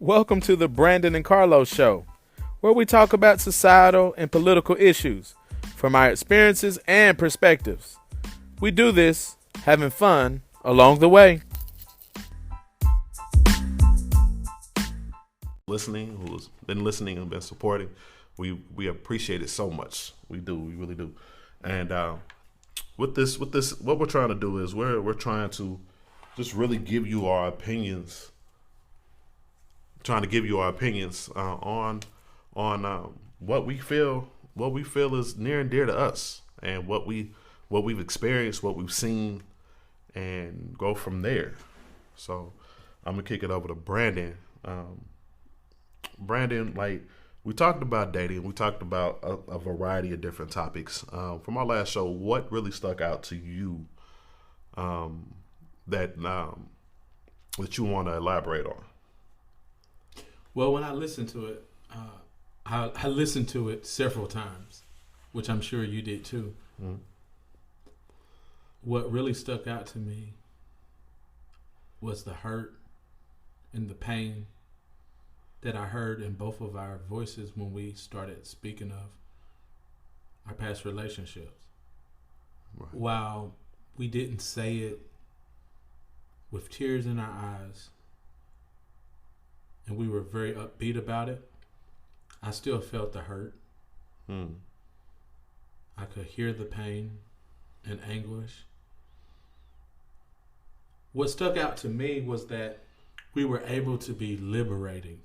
Welcome to the Brandon and Carlos Show, where we talk about societal and political issues from our experiences and perspectives. We do this having fun along the way. Who's been listening and been supporting, we appreciate it so much. We really do. And with this, what we're trying to do is we're trying to just really give you our opinions. Trying to give you our opinions on what we feel is near and dear to us, and what we've experienced, what we've seen, and go from there. So I'm gonna kick it over to Brandon. Brandon, like, we talked about dating, we talked about a variety of different topics. From our last show, what really stuck out to you that you want to elaborate on? Well, when I listened to it, I listened to it several times, which I'm sure you did too. Mm-hmm. What really stuck out to me was the hurt and the pain that I heard in both of our voices when we started speaking of our past relationships. Right. While we didn't say it with tears in our eyes, and we were very upbeat about it, I still felt the hurt. I could hear the pain and anguish. What stuck out to me was that we were able to be liberating.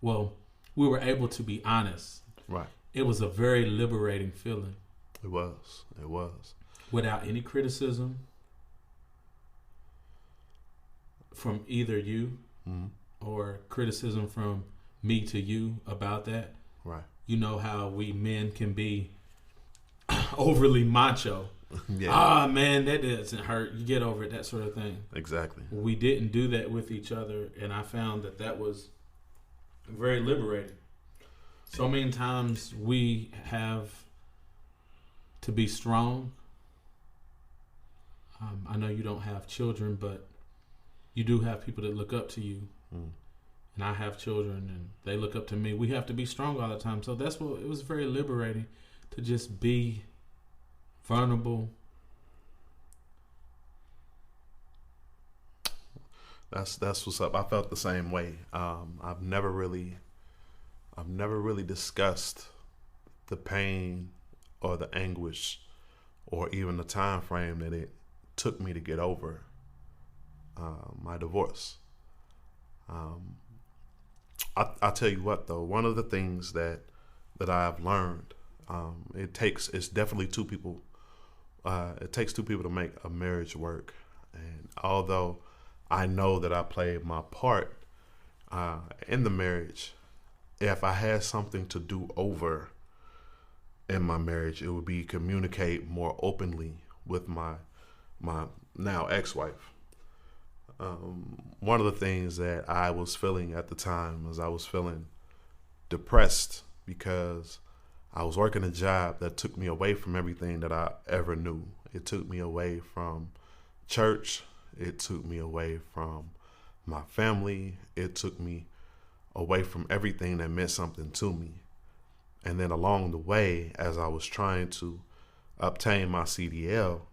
Well, we were able to be honest. Right. It was a very liberating feeling. It was. Without any criticism from either you, or criticism from me to you about that. Right. You know how we men can be overly macho. Yeah. Man, that doesn't hurt. You get over it, that sort of thing. Exactly. We didn't do that with each other, and I found that was very liberating. So many times we have to be strong. I know you don't have children, but you do have people that look up to you. And I have children, and they look up to me. We have to be strong all the time. So it was very liberating to just be vulnerable. That's what's up. I felt the same way. I've never really discussed the pain or the anguish or even the time frame that it took me to get over my divorce. I'll tell you what, though, one of the things that I've learned, it's definitely two people. It takes two people to make a marriage work. And although I know that I played my part in the marriage, if I had something to do over in my marriage, it would be communicate more openly with my now ex-wife. One of the things that I was feeling at the time was I was feeling depressed because I was working a job that took me away from everything that I ever knew. It took me away from church. It took me away from my family. It took me away from everything that meant something to me. And then along the way, as I was trying to obtain my CDL,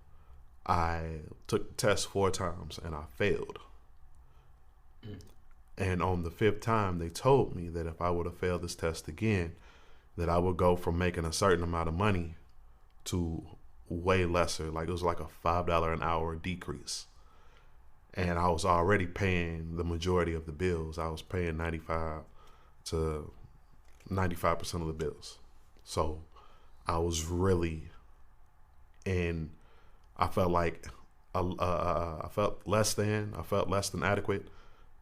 I took the test 4 times and I failed. And on the 5th time, they told me that if I would have failed this test again, that I would go from making a certain amount of money to way lesser. Like, it was like a $5 an hour decrease. And I was already paying the majority of the bills. I was paying 95% of the bills. So I was really I felt like I felt less than adequate,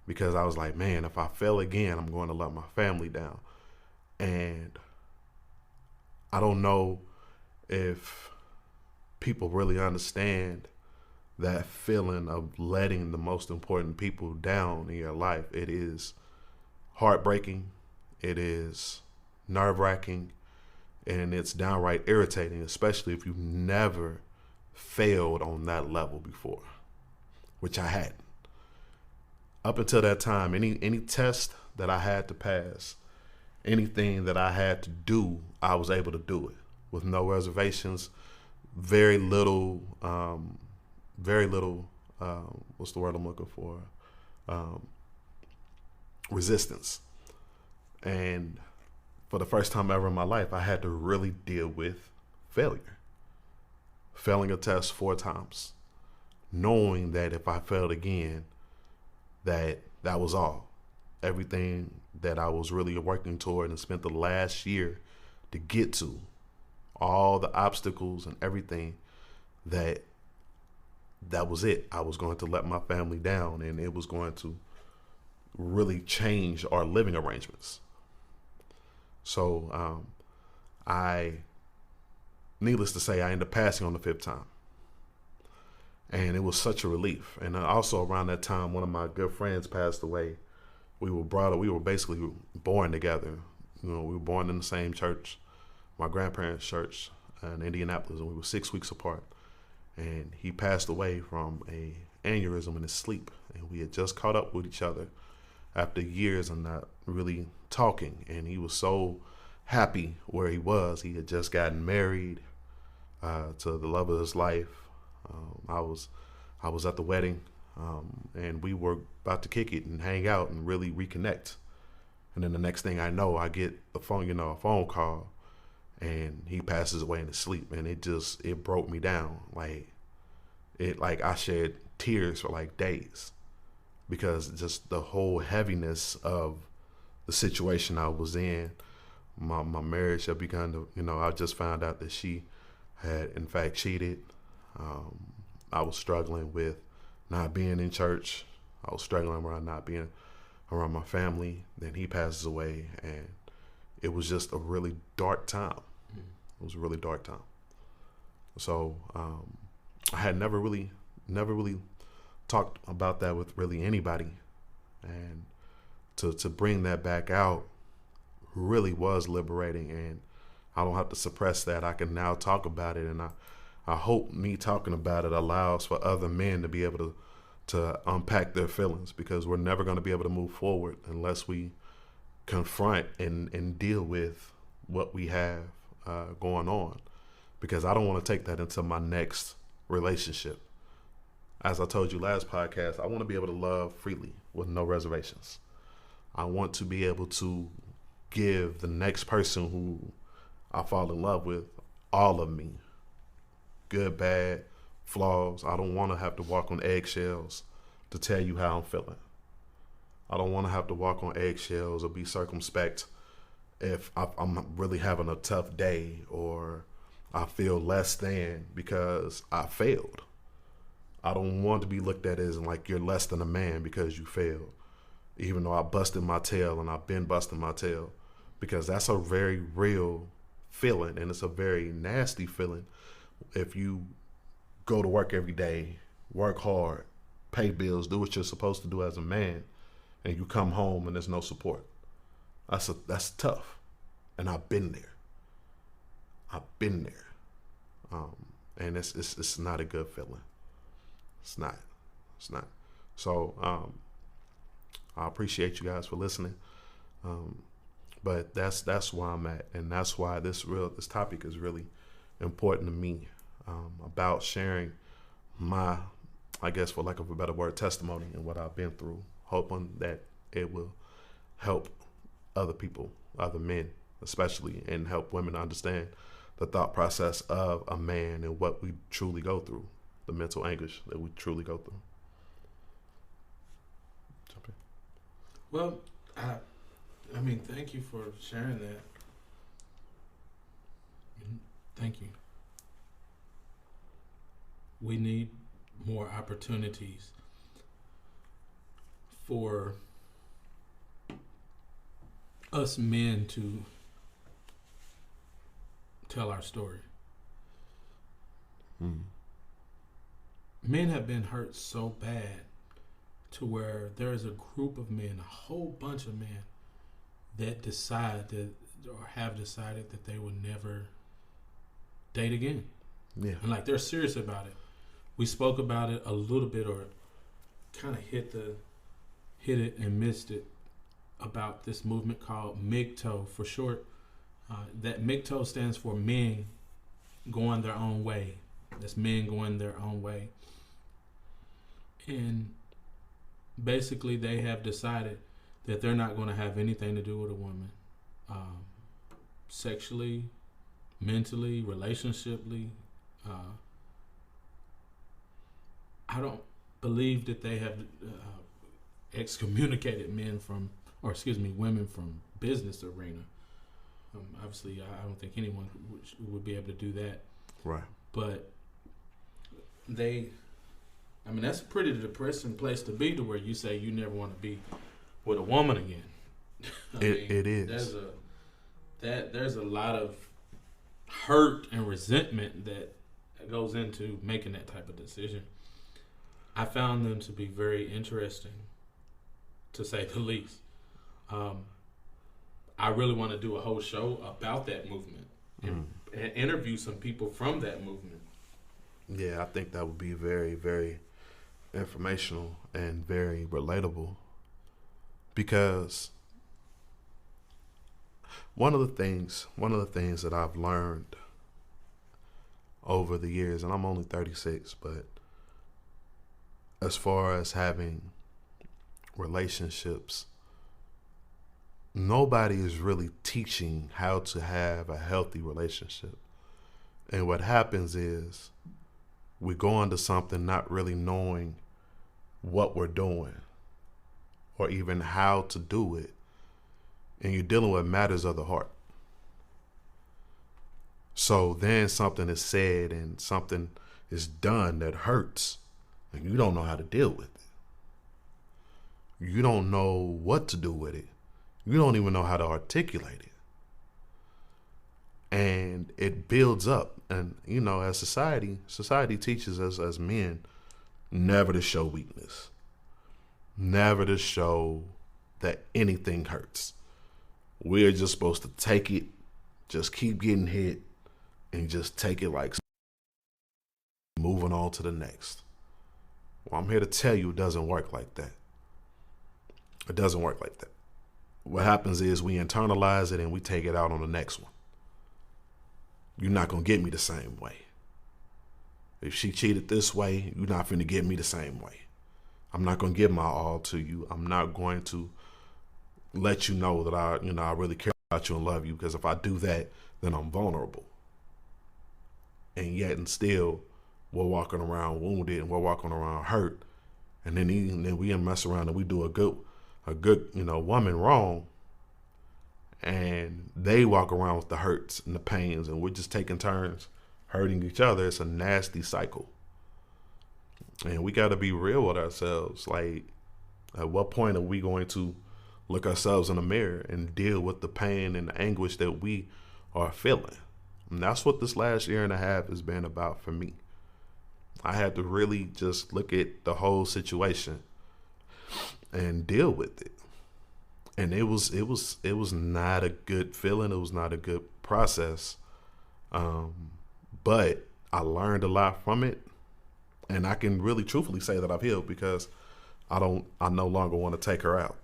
because I was like, man, if I fail again, I'm going to let my family down. And I don't know if people really understand that feeling of letting the most important people down in your life. It is heartbreaking. It is nerve-wracking. And it's downright irritating, especially if you've never failed on that level before, which I hadn't. up until that time, any test that I had to pass, anything that I had to do, I was able to do it with no reservations, very little, what's the word I'm looking for? Resistance. And for the first time ever in my life, I had to really deal with failure. Failing a test 4 times, knowing that if I failed again, that was all. Everything that I was really working toward and spent the last year to get to, all the obstacles and everything, that was it. I was going to let my family down, and it was going to really change our living arrangements. So needless to say, I ended up passing on the 5th time. And it was such a relief. And also around that time, one of my good friends passed away. We were basically born together. We were born in the same church, my grandparents' church in Indianapolis, and we were 6 weeks apart. And he passed away from a aneurysm in his sleep. And we had just caught up with each other after years of not really talking. And he was so happy where he was. He had just gotten married to the love of his life. I was at the wedding, and we were about to kick it and hang out and really reconnect. And then the next thing I know, I get a phone call, and he passes away in his sleep. And it broke me down. Like I shed tears for like days, because just the whole heaviness of the situation I was in. My marriage had begun to, I just found out that she had in fact cheated. I was struggling with not being in church. I was struggling around not being around my family. Then he passes away, and it was just a really dark time. It was a really dark time. So I had never really talked about that with really anybody, and to bring that back out really was liberating, and I don't have to suppress that. I can now talk about it, and I hope me talking about it allows for other men to be able to unpack their feelings, because we're never going to be able to move forward unless we confront and deal with what we have going on, because I don't want to take that into my next relationship. As I told you last podcast, I want to be able to love freely with no reservations. I want to be able to give the next person who I fall in love with all of me. Good, bad, flaws. I don't want to have to walk on eggshells to tell you how I'm feeling. I don't want to have to walk on eggshells or be circumspect if I'm really having a tough day or I feel less than because I failed. I don't want to be looked at as like you're less than a man because you failed, even though I busted my tail and I've been busting my tail, because that's a very real feeling, and it's a very nasty feeling if you go to work every day, work hard, pay bills, do what you're supposed to do as a man, and you come home and there's no support. That's tough, and I've been there. And it's not a good feeling. It's not. So I appreciate you guys for listening. But that's where I'm at, and that's why this topic is really important to me, about sharing my, I guess for lack of a better word, testimony and what I've been through, hoping that it will help other people, other men especially, and help women understand the thought process of a man and what we truly go through, the mental anguish that we truly go through. Jump in. Well, I mean, thank you for sharing that. Thank you. We need more opportunities for us men to tell our story. Men have been hurt so bad to where there is a group of men, a whole bunch of men, that decide that, or have decided that they will never date again. Yeah. And like they're serious about it. We spoke about it a little bit, or kind of hit hit it and missed it about this movement called MGTOW for short. That MGTOW stands for men going their own way. That's men going their own way. And basically they have decided that they're not going to have anything to do with a woman. Sexually, mentally, relationshiply. I don't believe that they have excommunicated women from business arena. Obviously, I don't think anyone would be able to do that. Right. But that's a pretty depressing place to be, to where you say you never want to be with a woman again. It is. There's a lot of hurt and resentment that goes into making that type of decision. I found them to be very interesting, to say the least. I really want to do a whole show about that movement and interview some people from that movement. Yeah, I think that would be very, very informational and very relatable, because one of the things that I've learned over the years, and I'm only 36, but as far as having relationships, nobody is really teaching how to have a healthy relationship. And what happens is we go into something not really knowing what we're doing or even how to do it. And you're dealing with matters of the heart. So then something is said and something is done that hurts, and you don't know how to deal with it. You don't know what to do with it. You don't even know how to articulate it. And it builds up. And, as society teaches us as men never to show weakness, never to show that anything hurts. We're just supposed to take it, just keep getting hit, and just take it like moving on to the next. Well, I'm here to tell you it doesn't work like that. It doesn't work like that. What happens is we internalize it and we take it out on the next one. You're not going to get me the same way. If she cheated this way, you're not going to get me the same way. I'm not going to give my all to you. I'm not going to let you know that I really care about you and love you, because if I do that, then I'm vulnerable. And yet and still, we're walking around wounded and we're walking around hurt. And then we mess around and we do a good woman wrong. And they walk around with the hurts and the pains, and we're just taking turns hurting each other. It's a nasty cycle. And we got to be real with ourselves. Like, at what point are we going to look ourselves in the mirror and deal with the pain and the anguish that we are feeling? And that's what this last year and a half has been about for me. I had to really just look at the whole situation and deal with it. And it was not a good feeling. It was not a good process. But I learned a lot from it. And I can really truthfully say that I've healed, because I no longer want to take her out.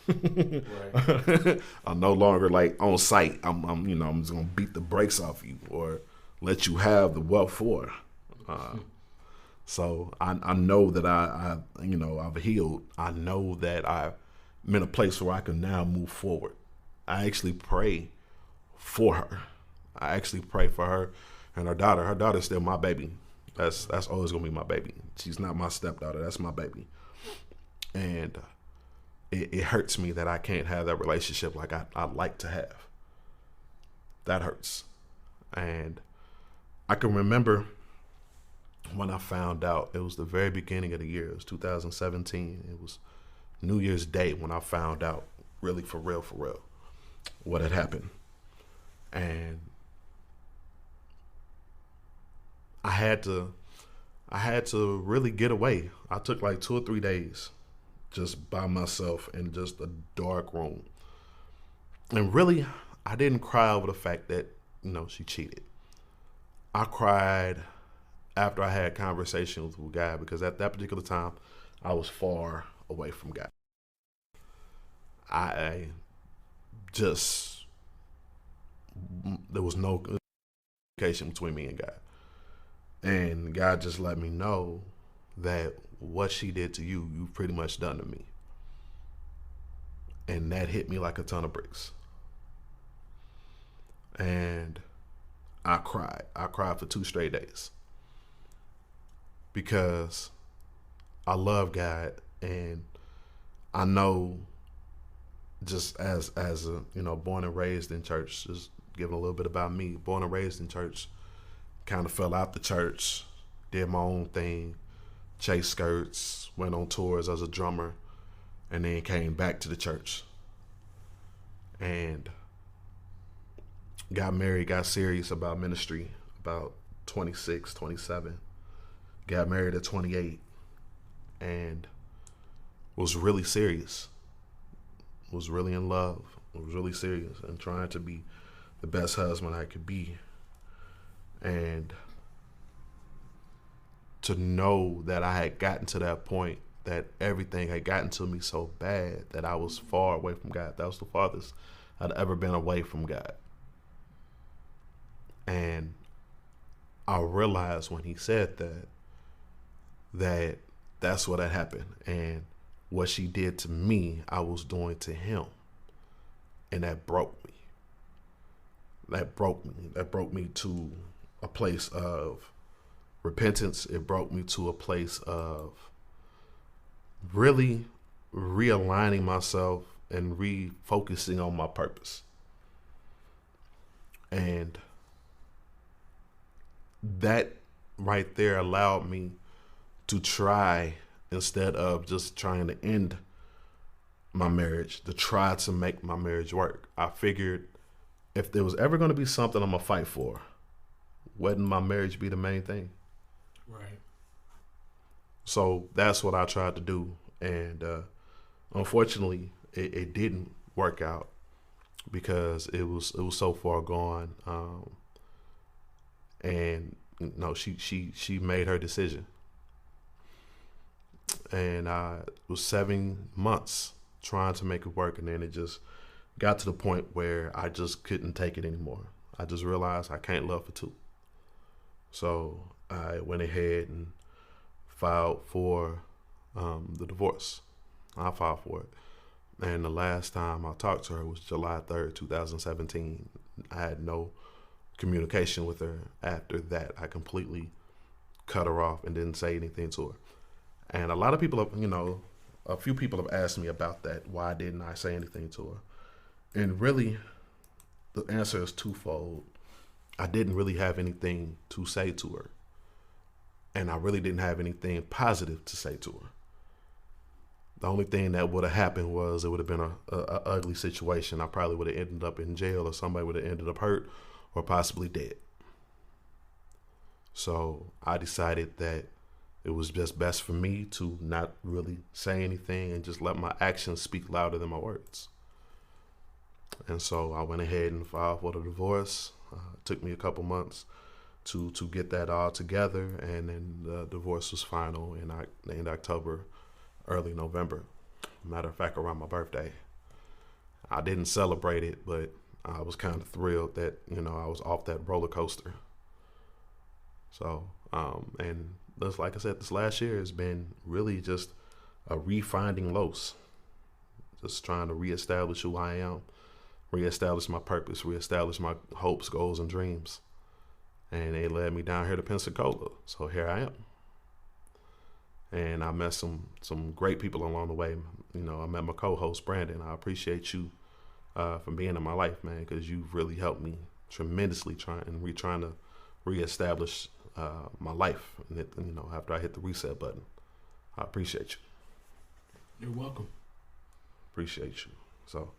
Right. I'm no longer like on site. I'm just gonna beat the brakes off you or let you have the what for. So I know that I've healed. I know that I'm in a place where I can now move forward. I actually pray for her. I actually pray for her and her daughter. Her daughter's still my baby. That's always gonna be my baby. She's not my stepdaughter. That's my baby. And it hurts me that I can't have that relationship like I'd like to have. That hurts. And I can remember when I found out, it was the very beginning of the year. It was 2017. It was New Year's Day when I found out, really for real, what had happened. And I had to really get away. I took like 2 or 3 days just by myself in just a dark room. And really, I didn't cry over the fact that, she cheated. I cried after I had conversations with God, because at that particular time, I was far away from God. I just, there was no communication between me and God. And God just let me know that what she did to you, you've pretty much done to me. And that hit me like a ton of bricks. And I cried. I cried for 2 straight days. Because I love God, and I know, just as a, born and raised in church, just giving a little bit about me, born and raised in church, kind of fell out the church, did my own thing, chased skirts, went on tours as a drummer, and then came back to the church. And got married, got serious about ministry about 26, 27. Got married at 28 and was really serious. Was really in love. Was really serious and trying to be the best husband I could be. And to know that I had gotten to that point, that everything had gotten to me so bad that I was far away from God. That was the farthest I'd ever been away from God. And I realized when he said that that's what had happened. And what she did to me, I was doing to him. And that broke me. That broke me. That broke me to a place of repentance. It brought me to a place of really realigning myself and refocusing on my purpose. And that right there allowed me to try, instead of just trying to end my marriage, to try to make my marriage work. I figured if there was ever going to be something I'm going to fight for, wouldn't my marriage be the main thing? Right. So that's what I tried to do. And unfortunately, it didn't work out because it was so far gone. And no, she made her decision. And it was 7 months trying to make it work, and then it just got to the point where I just couldn't take it anymore. I just realized I can't love for 2. So I went ahead and filed for the divorce. I filed for it. And the last time I talked to her was July 3rd, 2017. I had no communication with her after that. I completely cut her off and didn't say anything to her. And a lot of people have, a few people have asked me about that. Why didn't I say anything to her? And really, the answer is twofold. I didn't really have anything to say to her. And I really didn't have anything positive to say to her. The only thing that would have happened was it would have been a ugly situation. I probably would have ended up in jail, or somebody would have ended up hurt or possibly dead. So I decided that it was just best for me to not really say anything and just let my actions speak louder than my words. And so I went ahead and filed for the divorce. It took me a couple months to get that all together, and then the divorce was final in October, early November. Matter of fact, around my birthday. I didn't celebrate it, but I was kind of thrilled that, I was off that roller coaster. So, and just like I said, this last year has been really just a refinding Los. Just trying to reestablish who I am, reestablish my purpose, reestablish my hopes, goals, and dreams. And they led me down here to Pensacola. So here I am. And I met some great people along the way. I met my co-host, Brandon. I appreciate you for being in my life, man, because you've really helped me tremendously trying to reestablish my life. And after I hit the reset button, I appreciate you. You're welcome. Appreciate you. So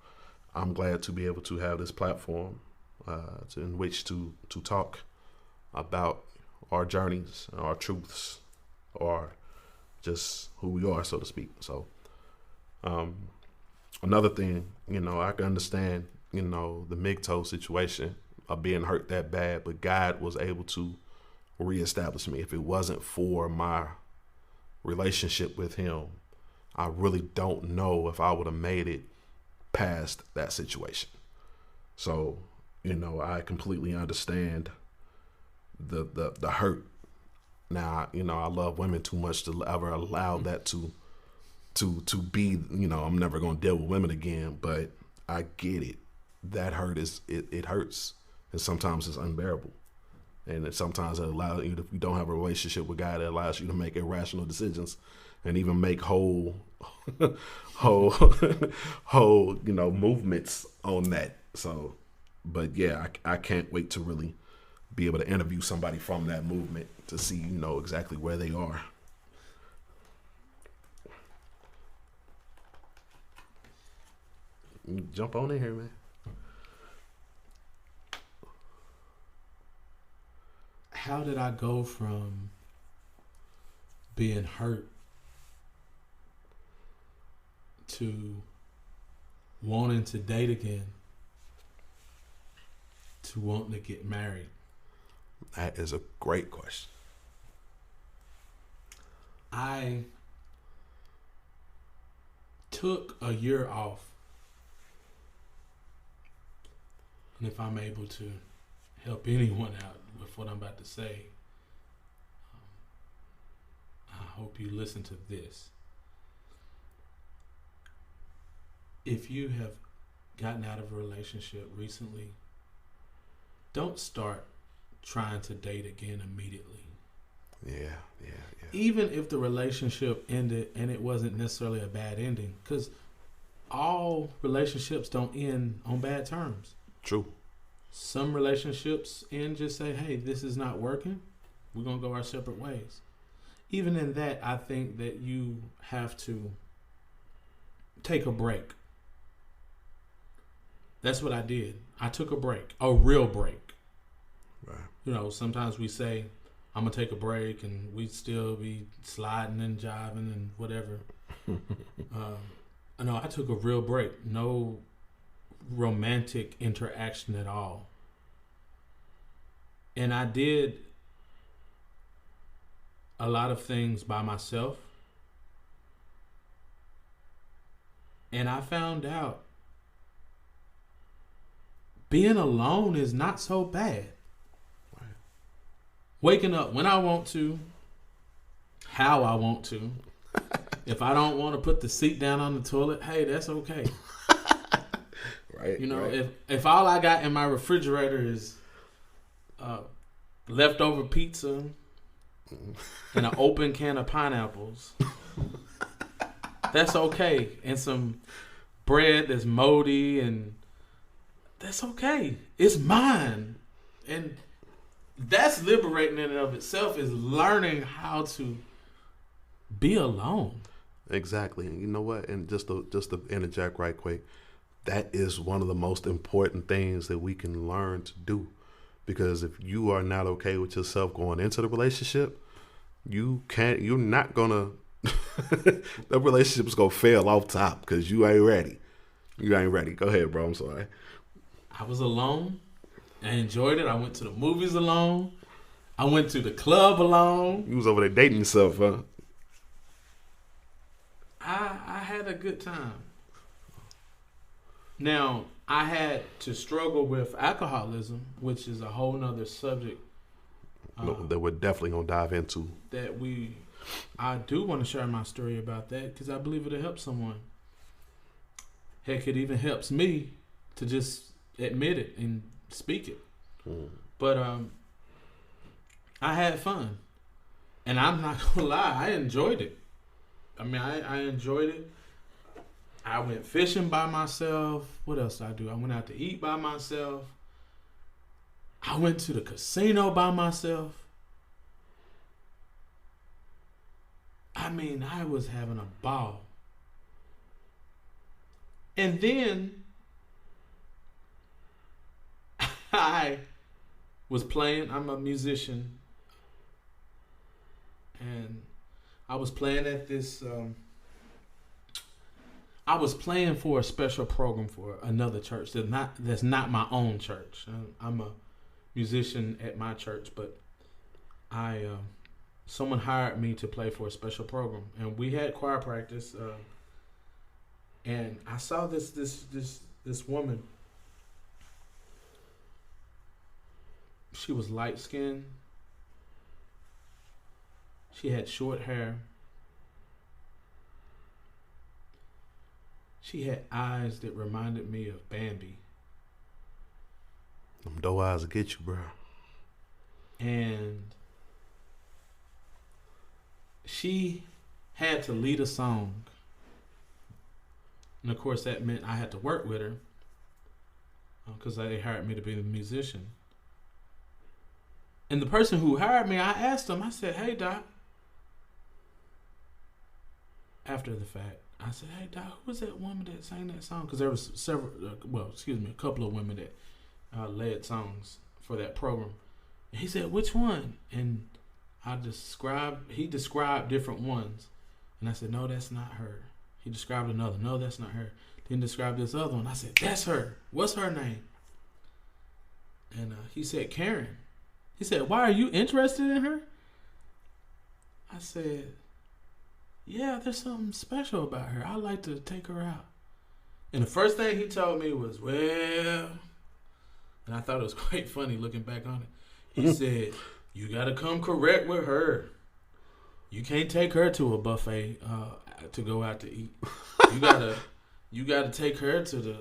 I'm glad to be able to have this platform in which to talk about our journeys, our truths, or just who we are, so to speak. So another thing, I can understand, the MGTOW situation of being hurt that bad, but God was able to reestablish me. If it wasn't for my relationship with him, I really don't know if I would have made it past that situation. So, I completely understand the hurt. Now, I love women too much to ever allow that to be, I'm never going to deal with women again, but I get it. That hurt it hurts, and sometimes it's unbearable. And sometimes it allows you, if you don't have a relationship with God, it allows you to make irrational decisions and even make whole movements on that. So, but yeah, I can't wait to really be able to interview somebody from that movement to see, exactly where they are. Jump on in here, man. How did I go from being hurt to wanting to date again to wanting to get married? That is a great question. I took a year off, and if I'm able to help anyone out with what I'm about to say, I hope you listen to this. If you have gotten out of a relationship recently, don't start trying to date again immediately. Yeah. Even if the relationship ended and it wasn't necessarily a bad ending, because all relationships don't end on bad terms. True. Some relationships end just say, hey, this is not working. We're going to go our separate ways. Even in that, I think that you have to take a break. That's what I did. I took a break, a real break. Right. Sometimes we say, I'm going to take a break, and we still be sliding and jiving and whatever. No, I took a real break. No romantic interaction at all. And I did a lot of things by myself. And I found out being alone is not so bad. Right. Waking up when I want to, how I want to. If I don't want to put the seat down on the toilet, hey, that's okay. Right. Right. If all I got in my refrigerator is leftover pizza and an open can of pineapples, that's okay. And some bread that's moldy, and that's okay. It's mine. And that's liberating in and of itself, is learning how to be alone. Exactly. And you know what? And just to interject right quick, that is one of the most important things that we can learn to do. Because if you are not okay with yourself going into the relationship, you're not gonna the relationship's gonna fail off top because you ain't ready. Go ahead, bro. I'm sorry. I was alone. I enjoyed it. I went to the movies alone. I went to the club alone. You was over there dating yourself, huh? I had a good time. Now, I had to struggle with alcoholism, which is a whole nother subject that we're definitely going to dive into. I do want to share my story about that because I believe it'll help someone. Heck, it even helps me to just admit it and speak it. But I had fun. And I'm not going to lie, I enjoyed it. I mean, I enjoyed it. I went fishing by myself. What else did I do? I went out to eat by myself. I went to the casino by myself. I mean, I was having a ball. And then I was playing. I'm a musician. And I was playing at this... I was playing for a special program for another church that's not my own church. I'm a musician at my church, but someone hired me to play for a special program, and we had choir practice. And I saw this woman. She was light skinned. She had short hair. She had eyes that reminded me of Bambi. Them doe eyes will get you, bro. And she had to lead a song. And of course that meant I had to work with her because they hired me to be the musician. And the person who hired me, I asked him, I said, hey, Doc. After the fact, I said, hey, Doc, who was that woman that sang that song? Because there was a couple of women that led songs for that program. And he said, which one? And he described different ones. And I said, no, that's not her. He described another. No, that's not her. Then described this other one. I said, that's her. What's her name? And he said, Karen. He said, why are you interested in her? I said, yeah, there's something special about her. I'd like to take her out. And the first thing he told me was, well, and I thought it was quite funny looking back on it. He said, you got to come correct with her. You can't take her to a buffet to go out to eat. You gotta take her to the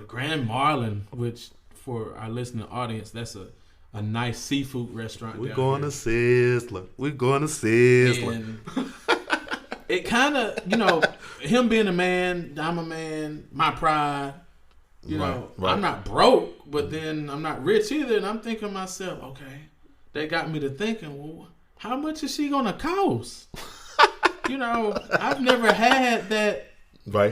Grand Marlin, which for our listening audience, that's a nice seafood restaurant. We're going to Sizzler. We're going to Sizzler. And it kind of, him being a man, I'm a man, my pride. Right. I'm not broke, but then I'm not rich either. And I'm thinking to myself, okay, that got me to thinking, well, how much is she going to cost? I've never had that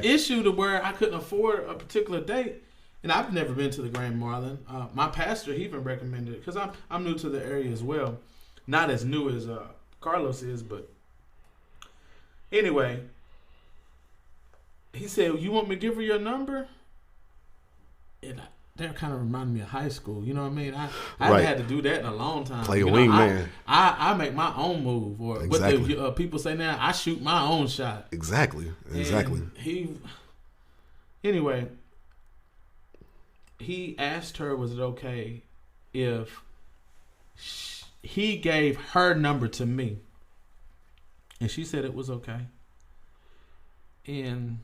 issue to where I couldn't afford a particular date. And I've never been to the Grand Marlin. My pastor, he even recommended it because I'm new to the area as well. Not as new as Carlos is, but anyway, he said, you want me to give her your number? And that kind of reminded me of high school. You know what I mean? I haven't had to do that in a long time. Play a wingman. I make my own move. Or exactly. What the people say now, I shoot my own shot. Exactly. Anyway, he asked her, was it okay if he gave her number to me? And she said it was okay. And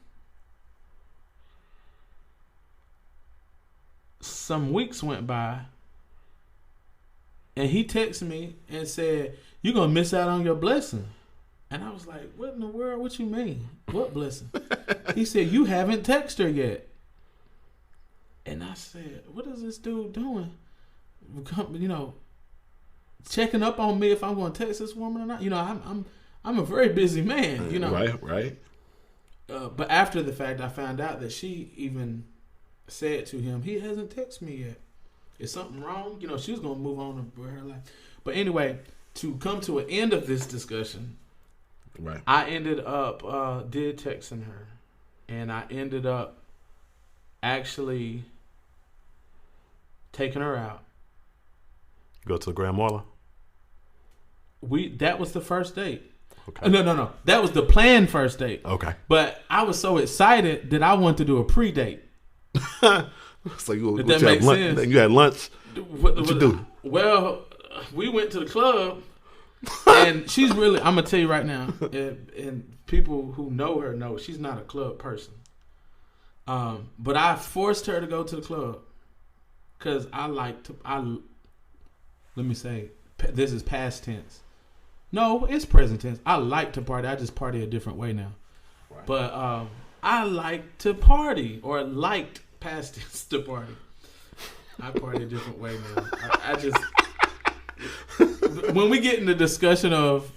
some weeks went by, and he texted me and said, you're going to miss out on your blessing. And I was like, what in the world? What you mean? What blessing? He said, you haven't texted her yet. And I said, what is this dude doing? Checking up on me if I'm going to text this woman or not. I'm a very busy man, Right. But after the fact, I found out that she even said to him, he hasn't texted me yet. Is something wrong? She was going to move on with her life. But anyway, to come to an end of this discussion, right, I ended up did texting her. And I ended up actually taking her out. Go to the Grand Marlin? That was the first date. Okay. No. That was the planned first date. Okay. But I was so excited that I wanted to do a pre-date. So you had lunch? You had lunch? What you do? Well, we went to the club, and she's really, I'm going to tell you right now, and people who know her know she's not a club person. But I forced her to go to the club because let me say, this is past tense. No, it's present tense. I like to party. I just party a different way now. Right. But I like to party, or liked past tense to party. I party a different way now. I just when we get in the discussion of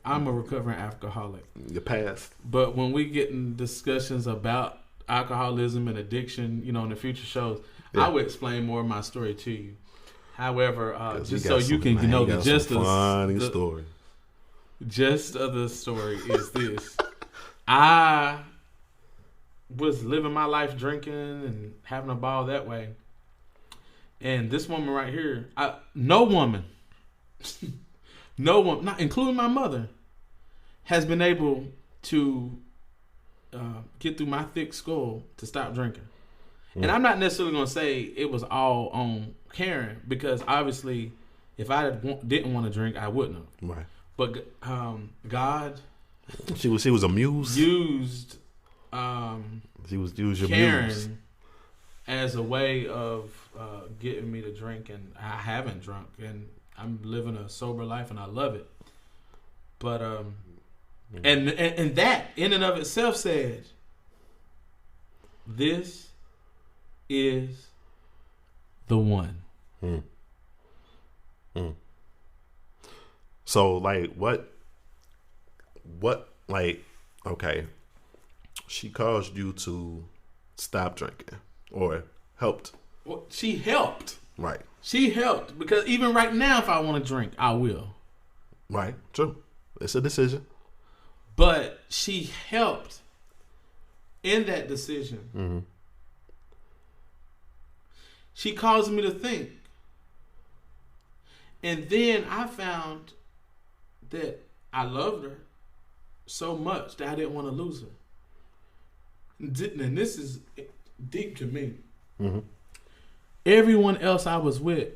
I'm a recovering alcoholic. Your past. But when we get in discussions about alcoholism and addiction, in the future shows, I will explain more of my story to you. However, just so you can know the gist story. Gist of the story is this. I was living my life drinking and having a ball that way. And this woman right here, no woman, not including my mother, has been able to get through my thick skull to stop drinking. And I'm not necessarily going to say it was all on Karen, because obviously if I didn't want to drink, I wouldn't have. Right. But God She was a muse. used She was your Karen muse. as a way of getting me to drink, and I haven't drunk, and I'm living a sober life, and I love it. But and that in and of itself said, this is the one. So like what like, okay, she caused you to stop drinking or helped. Well, she helped. Right. She helped, because even right now, if I want to drink, I will. Right. True. It's a decision. But she helped in that decision. Mm-hmm. She caused me to think. And then I found that I loved her so much that I didn't want to lose her. And this is deep to me. Mm-hmm. Everyone else I was with,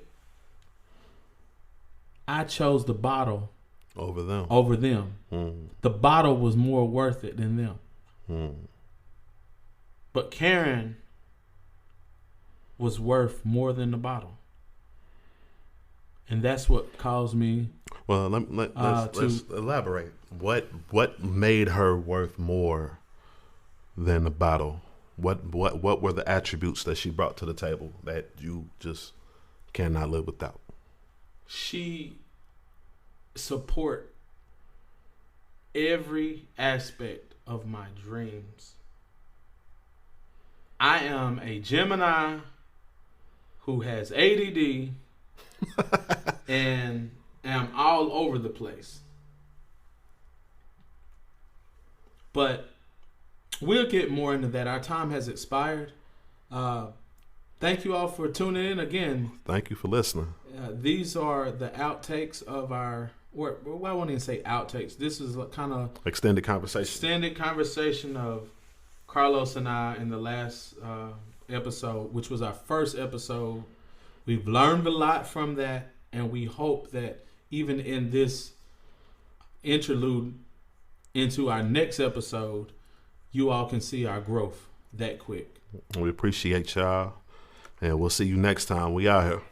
I chose the bottle Over them. over them. Mm. The bottle was more worth it than them. Mm. But Karen was worth more than the bottle. And that's what caused me. Well, let's elaborate. What made her worth more than the bottle? What were the attributes that she brought to the table that you just cannot live without? She support every aspect of my dreams. I am a Gemini who has ADD and am all over the place. But we'll get more into that. Our time has expired. Thank you all for tuning in again. Thank you for listening. These are the outtakes of our, or I won't even say outtakes. This is kind of Extended conversation. extended conversation of Carlos and I in the last episode, which was our first episode. We've learned a lot from that, and we hope that even in this interlude into our next episode, you all can see our growth that quick. We appreciate y'all, and we'll see you next time. We out here.